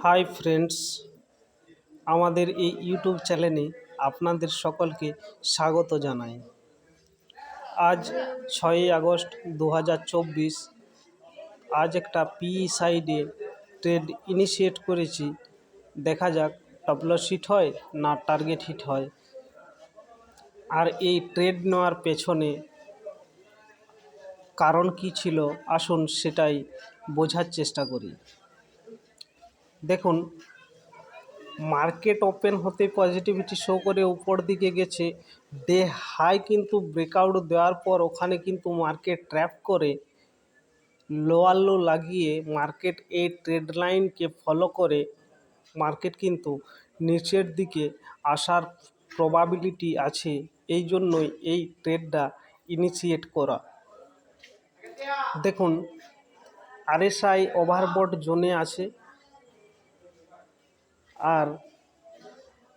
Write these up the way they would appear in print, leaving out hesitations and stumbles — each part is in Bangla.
হাই ফ্রেন্ডস, আমাদের এই ইউটিউব চ্যানেলে আপনাদের সকলকে স্বাগত জানাই। আজ 6ই আগস্ট 2024। আজ একটা পিই সাইডে ট্রেড ইনিশিয়েট করেছি। দেখা যাক টপলস হিট হয় না টার্গেট হিট হয়। আর এই ট্রেড নেওয়ার পেছনে কারণ কি ছিল, আসুন সেটাই বোঝার চেষ্টা করি। দেখুন, মার্কেট ওপেন হতে পজিটিভিটি শো করে উপর দিকে গেছে। ডে হাই কিন্তু ব্রেকআউট দেওয়ার পর ওখানে কিন্তু মার্কেট ট্র্যাপ করে লোয়ার লো লাগিয়ে মার্কেট এই ট্রেড লাইনকে ফলো করে মার্কেট কিন্তু নিচের দিকে আসার প্রবাবিলিটি আছে। এই জন্যই এই ট্রেডটা ইনিশিয়েট করা। দেখুন, আরএসআই ওভারবট জোনে আছে আর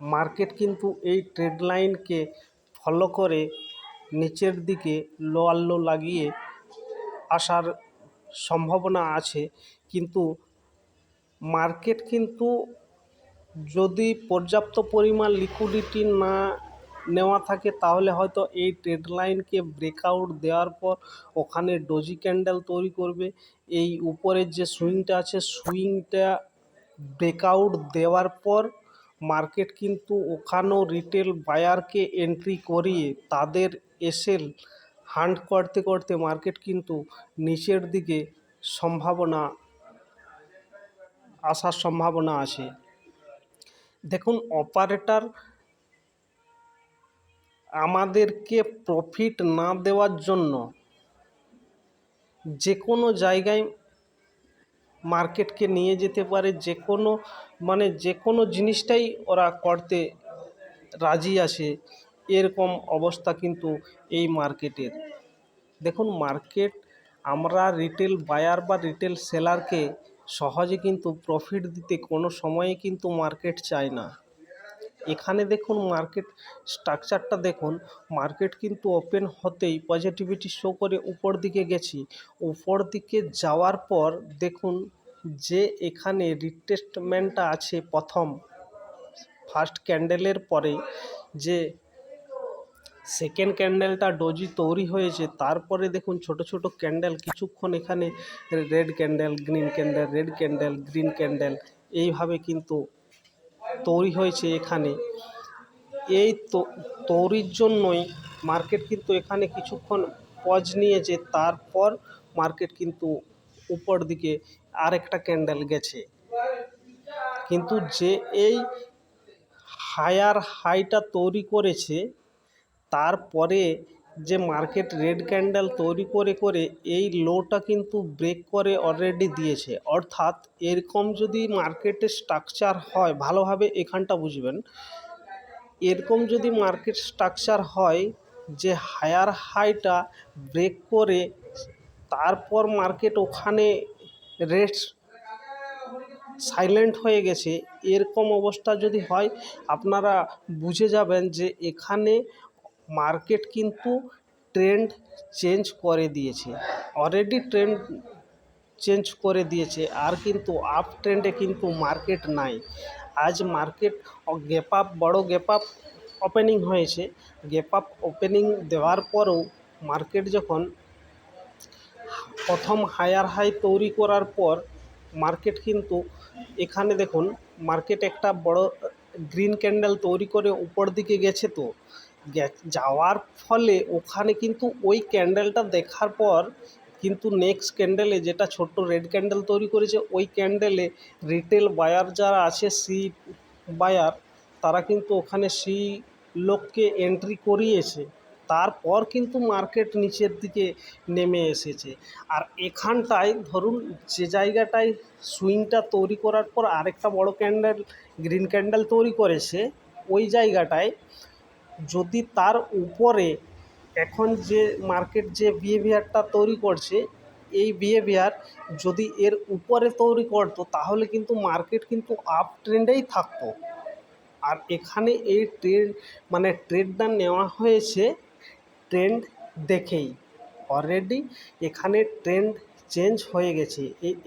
মার্কেট কিন্তু এই ট্রেড লাইনকে ফলো করে নিচের দিকে লোয়ার লো লাগিয়ে আসার সম্ভাবনা আছে। কিন্তু মার্কেট কিন্তু যদি পর্যাপ্ত পরিমাণ লিকুইডিটি না নেওয়া থাকে তাহলে হয়তো এই ট্রেড লাইনকে ব্রেকআউট দেওয়ার পর ওখানে ডোজি ক্যান্ডেল তৈরি করবে। এই উপরের যে সুইংটা আছে, সুইংটা ব্রেকআউট দেওয়ার পর মার্কেট কিন্তু ওখানেও রিটেল বায়ারকে এন্ট্রি করিয়ে তাদের এসএল হান্ট করতে করতে মার্কেট কিন্তু নিচের দিকে আসার সম্ভাবনা আছে। দেখুন, অপারেটর আমাদেরকে প্রফিট না দেওয়ার জন্য যে কোনো জায়গায় মার্কেটকে নিয়ে যেতে পারে, যে কোনো জিনিসটাই ওরা করতে রাজি আছে। এরকম অবস্থা কিন্তু এই মার্কেটের। দেখুন, মার্কেট আমরা রিটেল বায়ার বা রিটেল সেলারকে সহজে কিন্তু প্রফিট দিতে কোনো সময়ে কিন্তু মার্কেট চায় না। এখানে দেখুন, মার্কেট স্ট্রাকচারটা দেখুন। মার্কেট কিন্তু ওপেন হতেই পজিটিভিটি শো করে উপর দিকে গেছি। উপর দিকে যাওয়ার পর দেখুন যে এখানে রিটেস্টমেন্টটা আছে ফার্স্ট ক্যান্ডেলের পরে যে সেকেন্ড ক্যান্ডেলটা ডোজি তৈরি হয়েছে। তারপরে দেখুন ছোট ছোট ক্যান্ডেল কিছুক্ষণ এখানে red candle, green candle, red candle, green candle এইভাবে কিন্তু তৈরি হয়েছে এখানে। এই তৈরির জন্যই মার্কেট কিন্তু এখানে কিছুক্ষণ পজ নিয়েছে। তারপর মার্কেট কিন্তু উপর দিকে আরেকটা ক্যান্ডেল গেছে। কিন্তু যে এই হায়ার হাইটা তৈরি করেছে তারপরে যে মার্কেট রেড ক্যান্ডেল তৈরি করে করে এই লোটা কিন্তু ব্রেক করে অলরেডি দিয়েছে। অর্থাৎ এরকম যদি মার্কেটের স্ট্রাকচার হয়, ভালোভাবে এখানটা বুঝবেন, এরকম যদি মার্কেট স্ট্রাকচার হয় যে হায়ার হাইটা ব্রেক করে তারপর মার্কেট ওখানে রেস্ট সাইলেন্ট হয়ে গেছে, এরকম অবস্থা যদি হয় আপনারা বুঝে যাবেন যে এখানে মার্কেট কিন্তু ট্রেন্ড চেঞ্জ করে দিয়েছে, অলরেডি ট্রেন্ড চেঞ্জ করে দিয়েছে। আর কিন্তু আপ ট্রেন্ডে কিন্তু মার্কেট নাই। আজ মার্কেট বড় গ্যাপ আপ ওপেনিং হয়েছে। গ্যাপ আপ ওপেনিং দেওয়ার পরেও মার্কেট যখন প্রথম হায়ার হাই তৈরি করার পর মার্কেট কিন্তু এখানে দেখুন মার্কেট একটা বড় গ্রিন ক্যান্ডেল তৈরি করে উপর দিকে গেছে। তো যাওয়ার ফলে ওখানে কিন্তু ওই ক্যান্ডেলটা দেখার পর কিন্তু নেক্সট ক্যান্ডেলে যেটা ছোট্ট রেড ক্যান্ডেল তৈরি করেছে, ওই ক্যান্ডেলে রিটেল বায়ার যারা আছে, সি বায়ার, তারা কিন্তু ওখানে সি লোককে এন্ট্রি করিয়েছে। তারপর কিন্তু মার্কেট নিচের দিকে নেমে এসেছে। আর এখানটায় ধরুন যে জায়গাটায় সুইংটা তৈরি করার পর আরেকটা বড় ক্যান্ডেল গ্রিন ক্যান্ডেল তৈরি করেছে, ওই জায়গাটায় যদি তার উপরে এখন যে মার্কেট যে বিহেভিয়ারটা তৈরি করছে, এই বিহেভিয়ার যদি এর উপরে তৈরি করতো তাহলে কিন্তু মার্কেট কিন্তু আপ ট্রেন্ডেই থাকতো। আর এখানে এই ট্রেডটা নেওয়া হয়েছে ট্রেন্ড দেখেই। অলরেডি এখানে ট্রেন্ড চেঞ্জ হয়ে গেছে।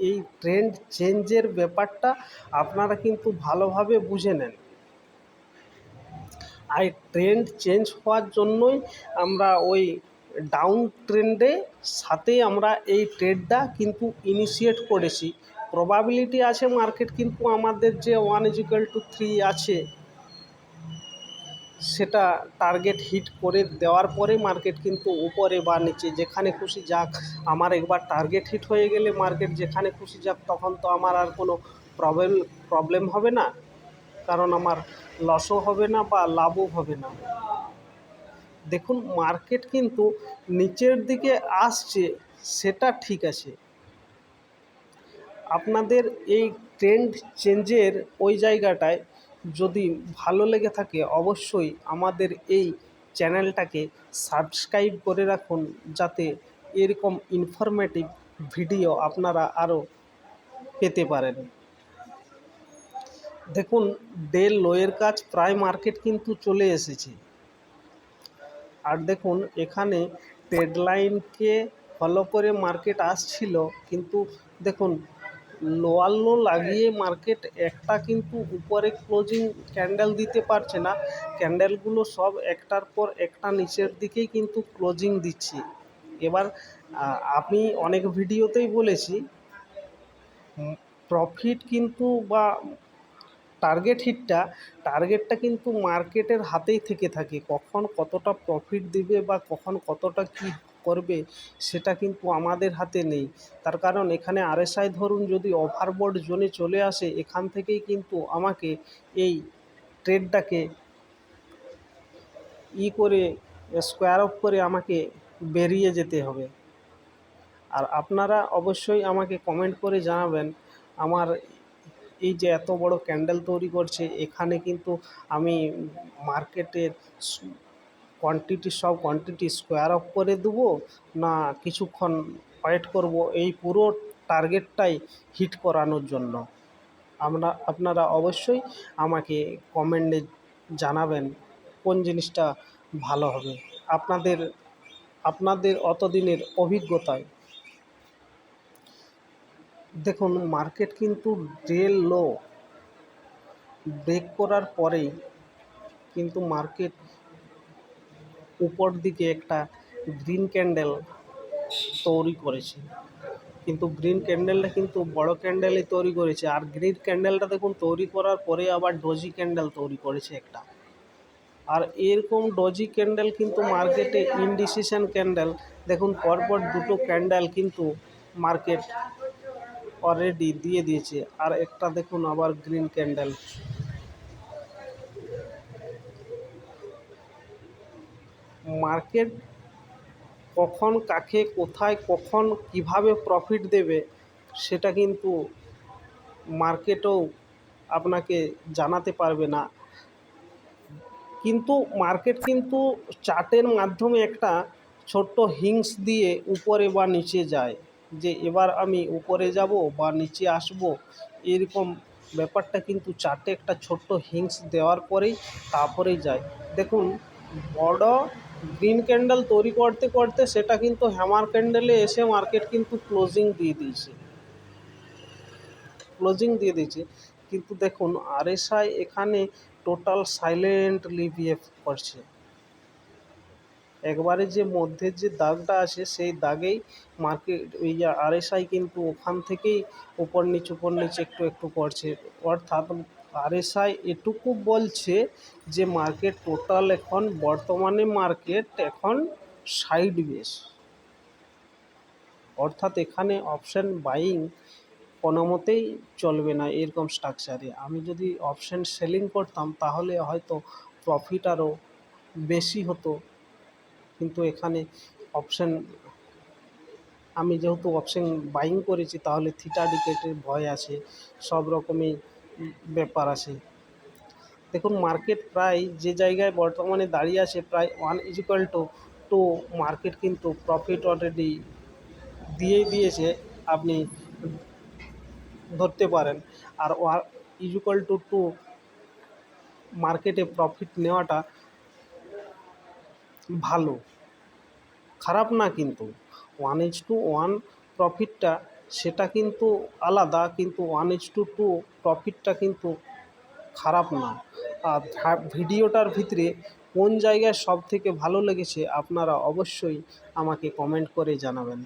এই ট্রেন্ড চেঞ্জের ব্যাপারটা আপনারা কিন্তু ভালোভাবে বুঝে নেন। আর ট্রেন্ড চেঞ্জ হওয়ার জন্যই আমরা ওই ডাউন ট্রেন্ডে সাথে আমরা এই ট্রেডটা কিন্তু ইনিশিয়েট করেছি। প্রবাবিলিটি আছে মার্কেট কিন্তু আমাদের যে 1 = 3 আছে সেটা টার্গেট হিট করে দেওয়ার পরে মার্কেট কিন্তু উপরে বা নিচে যেখানে খুশি যাক। আমার একবার টার্গেট হিট হয়ে গেলে মার্কেট যেখানে খুশি যাক, তখন তো আমার আর কোনো প্রবলেম হবে না, কারণ আমার লসও হবে না বা লাভও হবে না। দেখুন, মার্কেট কিন্তু নিচের দিকে আসছে, সেটা ঠিক আছে। আপনাদের এই ট্রেন্ড চেঞ্জের ওই জায়গাটায় যদি ভালো লেগে থাকে, অবশ্যই আমাদের এই চ্যানেলটাকে সাবস্ক্রাইব করে রাখুন, যাতে এরকম ইনফরমেটিভ ভিডিও আপনারা আরও পেতে পারেন। দেখুন, ডে লোয়ের কাজ প্রায় মার্কেট কিন্তু চলে এসেছে। আর দেখুন, এখানে ট্রেড লাইনকে ফলো করে মার্কেট আসছিল, কিন্তু দেখুন লোয়ার লো লাগিয়ে মার্কেট একটা কিন্তু উপরে ক্লোজিং ক্যান্ডেল দিতে পারছে না। ক্যান্ডেলগুলো সব একটার পর একটা নিচের দিকেই কিন্তু ক্লোজিং দিচ্ছে। এবার আমি অনেক ভিডিওতেই বলেছি, প্রফিট কিন্তু বা টার্গেটটা কিন্তু মার্কেটের হাতেই থেকে থাকে। কখন কতটা প্রফিট দিবে বা কখন কতটা কী করবে, সেটা কিন্তু আমাদের হাতে নেই। তার কারণ এখানে আরএসআই ধরুন যদি ওভারবোর্ড জোনে চলে আসে, এখান থেকেই কিন্তু আমাকে এই ট্রেডটাকে করে স্কোয়ার অফ করে আমাকে বেরিয়ে যেতে হবে। আর আপনারা অবশ্যই আমাকে কমেন্ট করে জানাবেন, আমার এই যে এত বড় ক্যান্ডেল তৈরি করছে, এখানে কিন্তু আমি মার্কেটের সব কোয়ান্টিটি স্কোয়ার অফ করে দেবো, না কিছুক্ষণ ওয়েট করব এই পুরো টার্গেটটাই হিট করানোর জন্য। আপনারা অবশ্যই আমাকে কমেন্টে জানাবেন কোন জিনিসটা ভালো হবে আপনাদের আপনাদের অতদিনের অভিজ্ঞতায়। দেখুন, মার্কেট কিন্তু ডে লো ব্রেক করার পরেই কিন্তু মার্কেট উপর দিকে একটা গ্রিন ক্যান্ডেল তৈরি করেছে। কিন্তু গ্রিন ক্যান্ডেলটা কিন্তু বড় ক্যান্ডেলই তৈরি করেছে। আর গ্রিন ক্যান্ডেলটা দেখুন তৈরি করার পরে আবার ডজি ক্যান্ডেল তৈরি করেছে একটা। আর এরকম ডজি ক্যান্ডেল কিন্তু মার্কেটে ইনডিসিশন ক্যান্ডেল। দেখুন, পরপর দুটো ক্যান্ডেল কিন্তু মার্কেট অলরেডি দিয়ে দিয়েছে। আর একটা দেখুন আবার গ্রিন ক্যান্ডেল। মার্কেট কখন কাকে কোথায় কখন কিভাবে প্রফিট দেবে, সেটা কিন্তু মার্কেটও আপনাকে জানাতে পারবে না। কিন্তু মার্কেট কিন্তু চার্টের মাধ্যমে একটা ছোট্ট হিংস দিয়ে উপরে বা নিচে যায়, যে এবার আমি উপরে যাব বা নিচে আসব, এরকম ব্যাপারটা কিন্তু চার্টে একটা ছোট্ট হিংস দেওয়ার পরেই তারপরেই যায়। দেখুন, বড় গ্রিন ক্যান্ডেল তৈরি করতে করতে সেটা কিন্তু হ্যামার ক্যান্ডেলে এসে মার্কেট কিন্তু ক্লোজিং দিয়ে দিয়েছে। কিন্তু দেখুন, আরএসআই এখানে টোটাল সাইলেন্টলি বিহেভ করছে। একবারে যে মধ্যের যে দাগটা আছে, সেই দাগেই মার্কেট ওই যে আরএসআই কিন্তু ওখান থেকেই উপর নিচে একটু একটু করছে। অর্থাৎ আরএসআই এটুকু বলছে যে মার্কেট টোটাল এখন বর্তমানে মার্কেট এখন সাইডওয়েজ। অর্থাৎ এখানে অপশান বাইং কোনো মতেই চলবে না। এরকম স্ট্রাকচারে আমি যদি অপশান সেলিং করতাম, তাহলে হয়তো প্রফিট আরও বেশি হতো। কিন্তু এখানে অপশান আমি যেহেতু অপশান বাইং করেছি, তাহলে থিটা ডিকেটের ভয় আছে, সব রকমই ব্যাপার আছে। দেখুন, মার্কেট প্রায় যে জায়গায় বর্তমানে দাঁড়িয়ে আছে, প্রায় 1 = 2 মার্কেট কিন্তু প্রফিট অলরেডি দিয়েছে, আপনি ধরতে পারেন। আর 1 = 2 মার্কেটে প্রফিট নেওয়াটা ভালো, খারাপ না। কিন্তু 1:1 প্রফিটটা সেটা কিন্তু আলাদা, কিন্তু 1:2 প্রফিটটা কিন্তু খারাপ না। আর ভিডিওটার ভিতরে কোন জায়গায় সব থেকে ভালো লেগেছে আপনারা অবশ্যই আমাকে কমেন্ট করে জানাবেন।